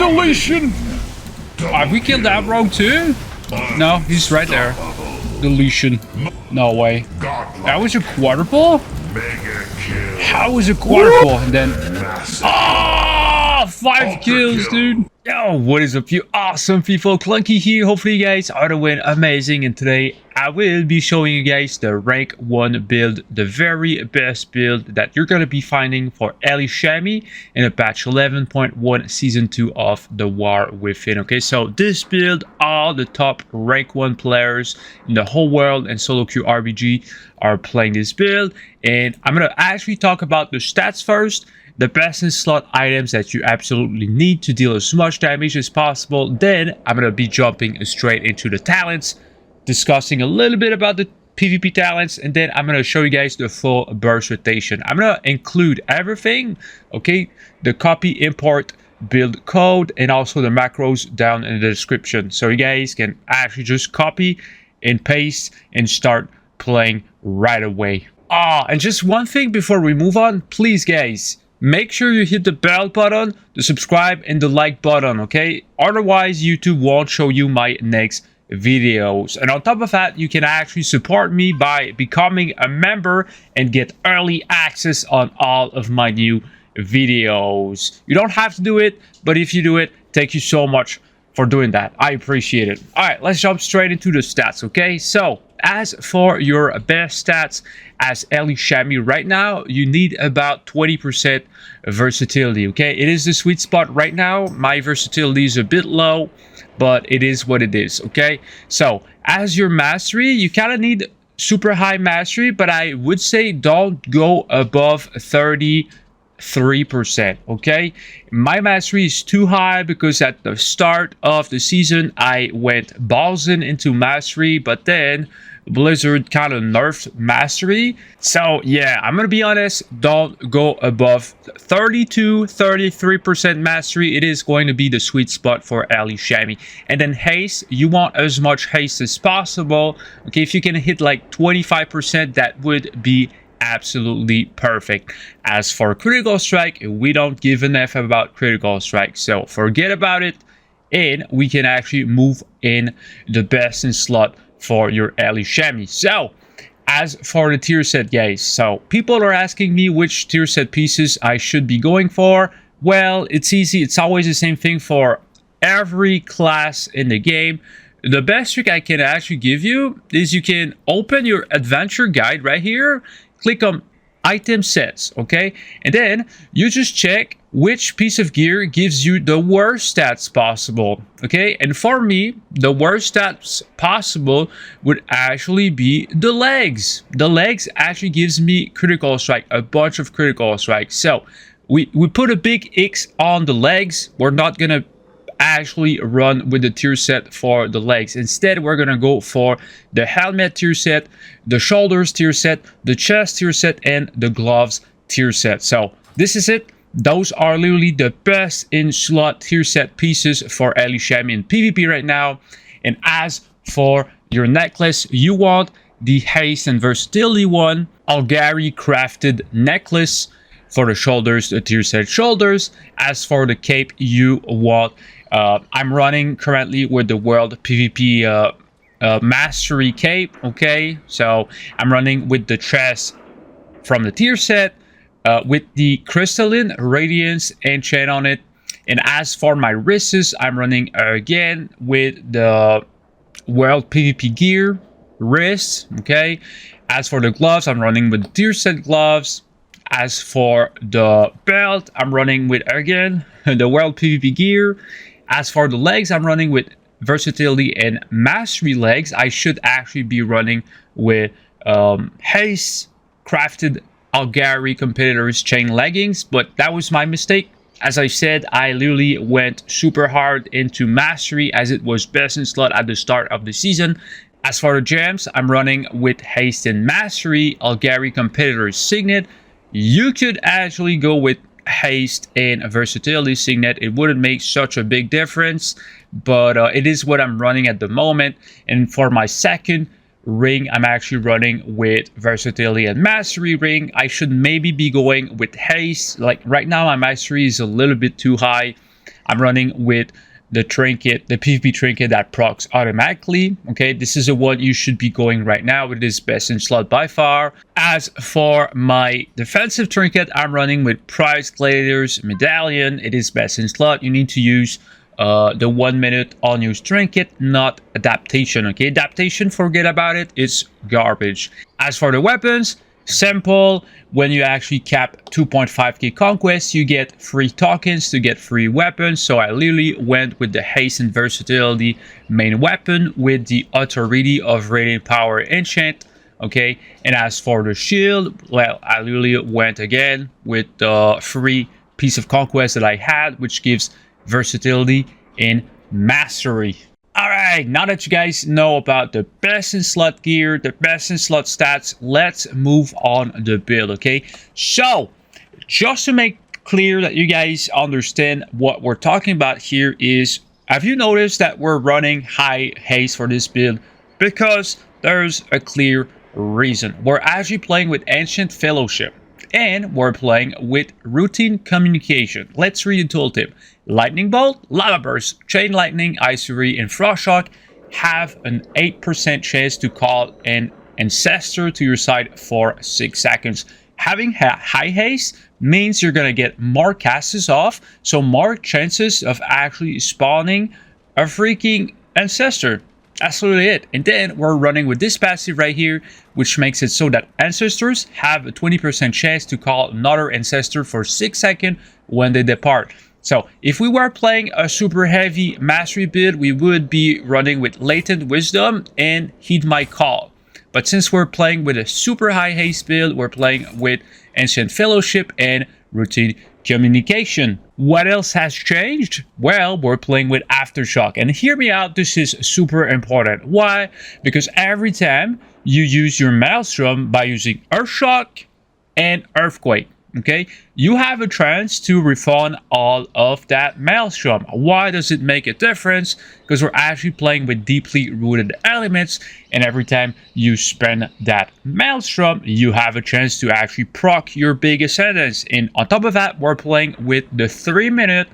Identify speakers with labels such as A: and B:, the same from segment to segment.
A: Deletion! Have we killed that rogue too? No, he's right there. Deletion. No way. That was a quadruple? How was a quadruple? And then... Ah! 5 kills, dude. Yo, what is up, you awesome people? Clunky here. Hopefully you guys are doing amazing. And today I will be showing you guys the rank 1 build, the very best build that you're going to be finding for Elemental Shaman in a patch 11.1 season 2 of the War Within. Okay, so this build, all the top rank 1 players in the whole world and solo queue RPG are playing this build. And I'm going to actually talk about the stats first. The best in slot items that you absolutely need to deal as much damage as possible. Then I'm going to be jumping straight into the talents, discussing a little bit about the PvP talents, and then I'm going to show you guys the full burst rotation. I'm going to include everything, okay? The copy, import, build code, and also the macros down in the description. So you guys can actually just copy and paste and start playing right away. And just one thing before we move on, please guys, make sure you hit the bell button, the subscribe, and the like button, okay? Otherwise, YouTube won't show you my next videos. And on top of that, you can actually support me by becoming a member and get early access on all of my new videos. You don't have to do it, but if you do it, thank you so much for doing that. I appreciate it. All right, let's jump straight into the stats, okay? So, as for your best stats as Elemental Shaman right now, you need about 20% versatility, okay? It is the sweet spot right now. My versatility is a bit low, but it is what it is, okay? So, as your mastery, you kind of need super high mastery, but I would say don't go above 33%, okay? My mastery is too high because at the start of the season I went balls into mastery, but then Blizzard kind of nerfed mastery. So yeah, I'm gonna be honest, don't go above 33% mastery. It is going to be the sweet spot for Elemental Shaman. And then haste, you want as much haste as possible, okay? If you can hit like 25%, that would be absolutely perfect. As for critical strike, we don't give an F about critical strike, so forget about it, and we can actually move in the best in slot for your Elemental Shaman. So as for the tier set, guys, so people are asking me which tier set pieces I should be going for. Well, it's easy. It's always the same thing for every class in the game. The best trick I can actually give you is you can open your adventure guide right here, click on item sets, okay, and then you just check which piece of gear gives you the worst stats possible, okay? And for me, the worst stats possible would actually be the legs. The legs actually gives me critical strike, a bunch of critical strikes. So we put a big X on the legs. We're not gonna actually run with the tier set for the legs. Instead, we're gonna go for the helmet tier set, the shoulders tier set, the chest tier set, and the gloves tier set. So this is it. Those are literally the best in slot tier set pieces for Elemental Shaman in PvP right now. And as for your necklace, you want the haste and versatility one, Algari crafted necklace. For the shoulders, the tier set shoulders. As for the cape, you want I'm running currently with the world PvP mastery cape, okay? So I'm running with the chest from the tier set with the crystalline radiance enchant on it. And as for my wrists, I'm running again with the world PvP gear wrists, okay? As for the gloves, I'm running with the tier set gloves. As for the belt, I'm running with, again, the world PvP gear. As for the legs, I'm running with versatility and mastery legs. I should actually be running with haste crafted Algari competitors chain leggings, but that was my mistake. As I said, I literally went super hard into mastery as it was best in slot at the start of the season. As for the gems, I'm running with haste and mastery Algari competitors signet. You could actually go with haste and versatility signet. It wouldn't make such a big difference, but it is what I'm running at the moment. And for my second ring, I'm actually running with versatility and mastery ring. I should maybe be going with haste. Like right now, my mastery is a little bit too high. I'm running with the trinket, the PvP trinket that procs automatically. Okay, this is the one you should be going right now. It is best in slot by far. As for my defensive trinket, I'm running with Prize Gladiator's Medallion. It is best in slot. You need to use the 1 minute unused trinket, not adaptation. Okay, adaptation, forget about it, it's garbage. As for the weapons, simple. When you actually cap 2.5k conquest, you get free tokens to get free weapons. So I literally went with the haste and versatility main weapon with the authority of radiant power enchant. Okay, and as for the shield, well, I literally went again with the free piece of conquest that I had, which gives versatility in mastery. All right, now that you guys know about the best in slot gear, the best in slot stats, let's move on the build. Okay, so just to make clear that you guys understand what we're talking about here is, have you noticed that we're running high haste for this build? Because there's a clear reason. We're actually playing with Ancient Fellowship, and we're playing with routine communication. Let's read the tooltip. Lightning Bolt, Lava Burst, Chain Lightning, Ice Fury, and Frost Shock have an 8% chance to call an Ancestor to your side for 6 seconds. Having high haste means you're going to get more casts off, so more chances of actually spawning a freaking Ancestor. That's literally it. And then we're running with this passive right here, which makes it so that Ancestors have a 20% chance to call another Ancestor for 6 seconds when they depart. So if we were playing a super heavy mastery build, we would be running with Latent Wisdom and Heed My Call. But since we're playing with a super high haste build, we're playing with Ancient Fellowship and routine communication. What else has changed? Well, we're playing with Aftershock. And hear me out, this is super important. Why? Because every time you use your Maelstrom by using Earthshock and Earthquake, okay, you have a chance to refund all of that Maelstrom. Why does it make a difference? Because we're actually playing with deeply rooted elements, and every time you spend that Maelstrom, you have a chance to actually proc your big Ascendance. And on top of that, we're playing with the 3-minute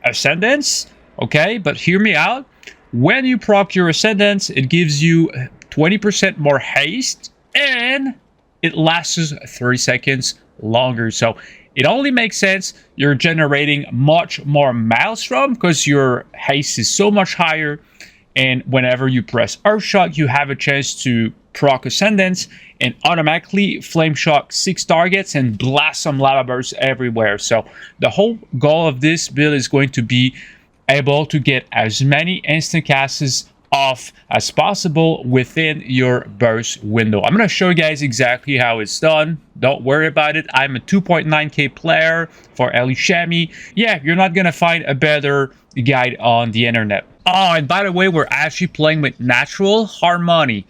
A: Ascendance, okay? But hear me out. When you proc your Ascendance, it gives you 20% more haste, and it lasts 30 seconds longer. So it only makes sense. You're generating much more Maelstrom because your haste is so much higher, and whenever you press Earthshock, you have a chance to proc Ascendance and automatically Flame Shock 6 targets and blast some lava bursts everywhere. So the whole goal of this build is going to be able to get as many instant casts off as possible within your burst window. I'm going to show you guys exactly how it's done. Don't worry about it. I'm a 2.9k player for Shami. Yeah, you're not going to find a better guide on the internet. Oh, and by the way, we're actually playing with Natural Harmony.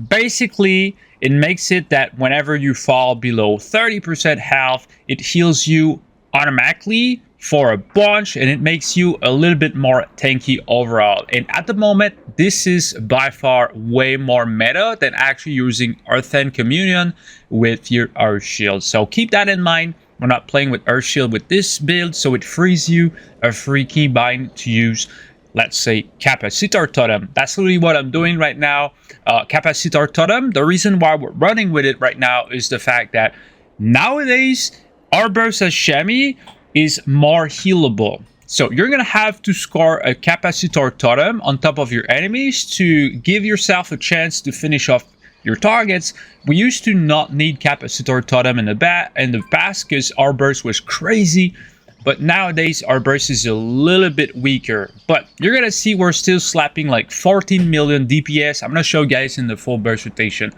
A: Basically, it makes it that whenever you fall below 30% health, it heals you automatically for a bunch, and it makes you a little bit more tanky overall. And at the moment, this is by far way more meta than actually using Earthen Communion with your Earth Shield. So keep that in mind. We're not playing with Earth Shield with this build, so it frees you a free keybind to use, let's say, Capacitor Totem. That's literally what I'm doing right now. Capacitor Totem, the reason why we're running with it right now is the fact that nowadays, our burst as Shami is more healable. So you're gonna have to score a Capacitor Totem on top of your enemies to give yourself a chance to finish off your targets. We used to not need Capacitor Totem in the past because our burst was crazy, but nowadays our burst is a little bit weaker. But you're gonna see we're still slapping like 14 million DPS. I'm gonna show you guys in the full burst rotation.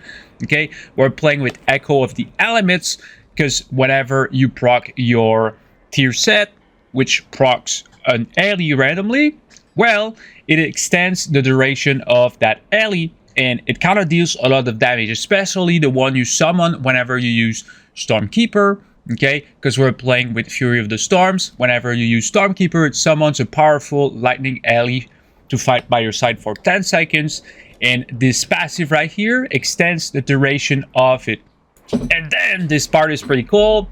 A: Okay, we're playing with Echo of the Elements because whenever you proc your tier set, which procs an ally randomly, well, it extends the duration of that ally, and it kind of deals a lot of damage, especially the one you summon whenever you use Stormkeeper, okay? Because we're playing with Fury of the Storms. Whenever you use Stormkeeper, it summons a powerful lightning ally to fight by your side for 10 seconds, and this passive right here extends the duration of it And then this part is pretty cool.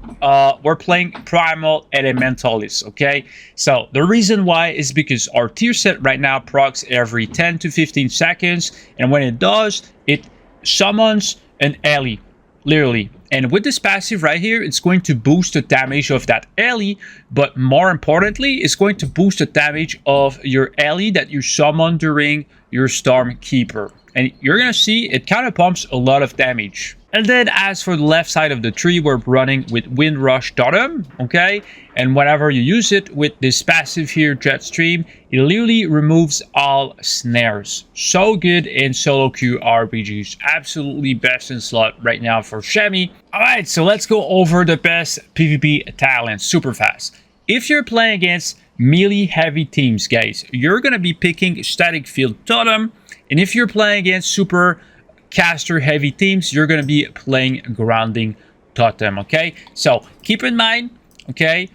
A: We're playing Primal Elementalist, okay? So the reason why is because our tier set right now procs every 10 to 15 seconds. And when it does, it summons an ally, literally. And with this passive right here, it's going to boost the damage of that ally. But more importantly, it's going to boost the damage of your ally that you summon during your Stormkeeper. And you're going to see it kind of pumps a lot of damage. And then as for the left side of the tree, we're running with Windrush Totem, okay? And whenever you use it with this passive here, Jetstream, it literally removes all snares. So good in solo queue RPGs. Absolutely best in slot right now for Shami. Alright, so let's go over the best PvP talents super fast. If you're playing against melee heavy teams, guys, you're going to be picking Static Field Totem. And if you're playing against super caster heavy teams, you're going to be playing Grounding Totem, okay? So keep in mind, okay,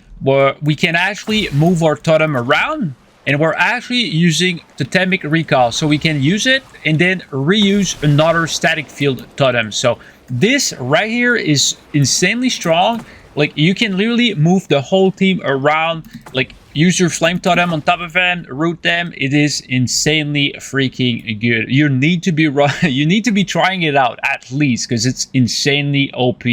A: we can actually move our totem around, and we're actually using Totemic Recall, so we can use it and then reuse another Static Field Totem. So this right here is insanely strong. Like, you can literally move the whole team around, like use your Flame Totem on top of them, root them. It is insanely freaking good. You need to be trying it out at least, because it's insanely OP.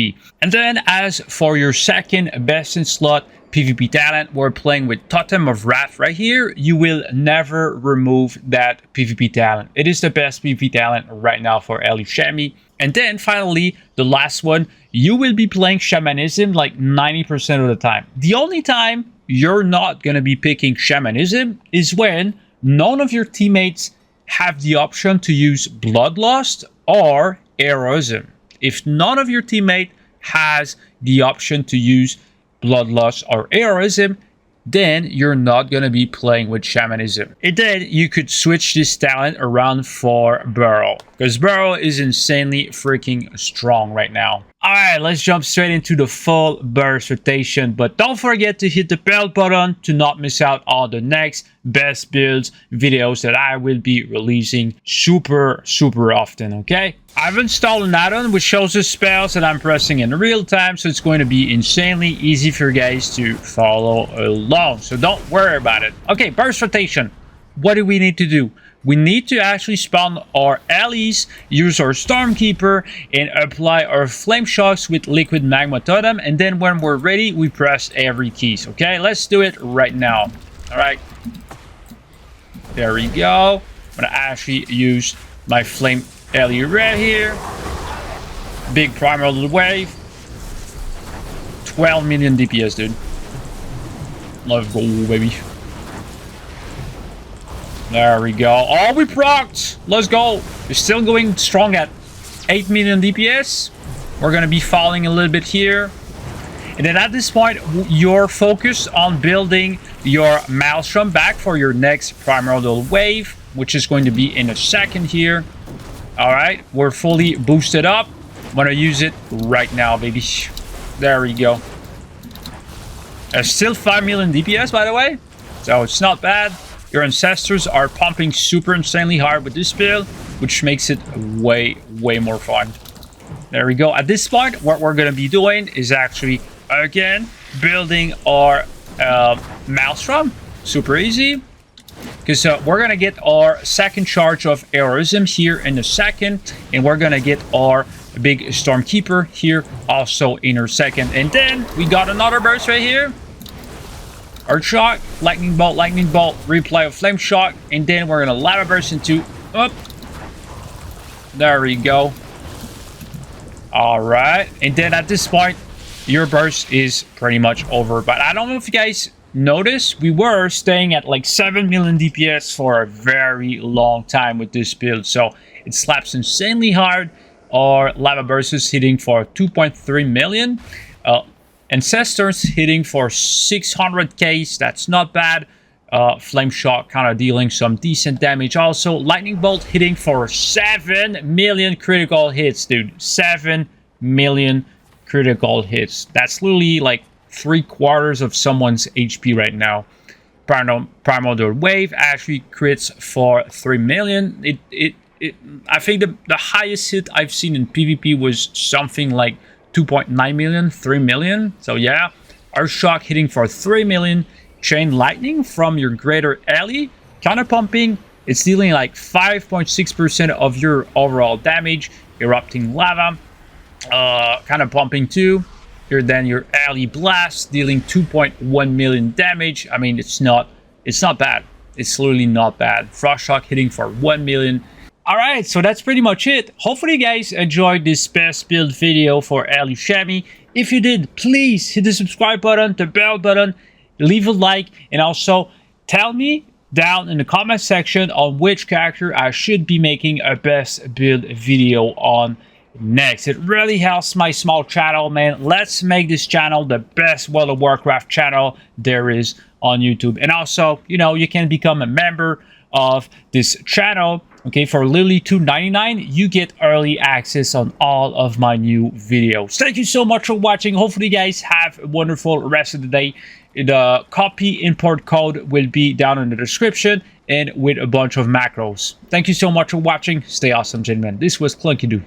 A: And then as for your second best in slot PvP talent, we're playing with Totem of Wrath right here. You will never remove that PvP talent. It is the best PvP talent right now for Ellie Shami. And then finally, the last one, you will be playing Shamanism like 90% of the time. The only time you're not going to be picking Shamanism is when none of your teammates have the option to use Bloodlust or Heroism. If none of your teammate has the option to use Bloodlust or Heroism, then you're not going to be playing with Shamanism. And then you could switch this talent around for Burrow, because Burrow is insanely freaking strong right now. Alright, let's jump straight into the full burst rotation, but don't forget to hit the bell button to not miss out on the next best builds videos that I will be releasing super often, okay? I've installed an add-on which shows the spells that I'm pressing in real time, so it's going to be insanely easy for you guys to follow along, so don't worry about it. Okay, burst rotation. What do we need to do? We need to actually spawn our allies, use our Stormkeeper, and apply our Flame Shocks with Liquid Magma Totem. And then when we're ready, we press every keys. Okay, let's do it right now. Alright. There we go. I'm going to actually use my Flame ally right here. Big Primordial Wave. 12 million DPS, dude. Let's go, baby. There we go. Oh, we procced. Let's go. We're still going strong at 8 million DPS. We're going to be falling a little bit here. And then at this point, you're focused on building your Maelstrom back for your next Primordial Wave, which is going to be in a second here. All right. We're fully boosted up. I'm going to use it right now, baby. There we go. There's still 5 million DPS, by the way. So it's not bad. Your ancestors are pumping super insanely hard with this build, which makes it way more fun. There we go. At this point, what we're going to be doing is actually, again, building our Maelstrom. Super easy. Because we're going to get our second charge of Heroism here in a second. And we're going to get our big Stormkeeper here also in a second. And then we got another burst right here. Earth Shock, Lightning Bolt, replay of Flame Shock, and then we're going to Lava Burst into up. There we go. Alright, and then at this point, your burst is pretty much over. But I don't know if you guys noticed, we were staying at like 7 million DPS for a very long time with this build. So it slaps insanely hard. Our Lava Burst is hitting for 2.3 million. Ancestors hitting for 600k. That's not bad. Flame Shock kind of dealing some decent damage. Also, Lightning Bolt hitting for 7 million critical hits, dude. 7 million critical hits. That's literally like 3/4 of someone's HP right now. Primordial Wave actually crits for 3 million. I think the highest hit I've seen in PvP was something like 2.9 million, 3 million. So yeah, Earth Shock hitting for 3 million. Chain Lightning from your Greater Ally. Counter Pumping, it's dealing like 5.6% of your overall damage. Erupting Lava, Counter Pumping too. Here then your Ally Blast, dealing 2.1 million damage. I mean, it's not bad. It's literally not bad. Frost Shock hitting for 1 million. Alright, so that's pretty much it. Hopefully you guys enjoyed this best build video for Ally Shammy. If you did, please hit the subscribe button, the bell button, leave a like, and also tell me down in the comment section on which character I should be making a best build video on next. It really helps my small channel, man. Let's make this channel the best World of Warcraft channel there is on YouTube. And also, you know, you can become a member of this channel. Okay, for literally $2.99, you get early access on all of my new videos. Thank you so much for watching. Hopefully you guys have a wonderful rest of the day. The copy import code will be down in the description and with a bunch of macros. Thank you so much for watching. Stay awesome, gentlemen. This was Clunky Doo.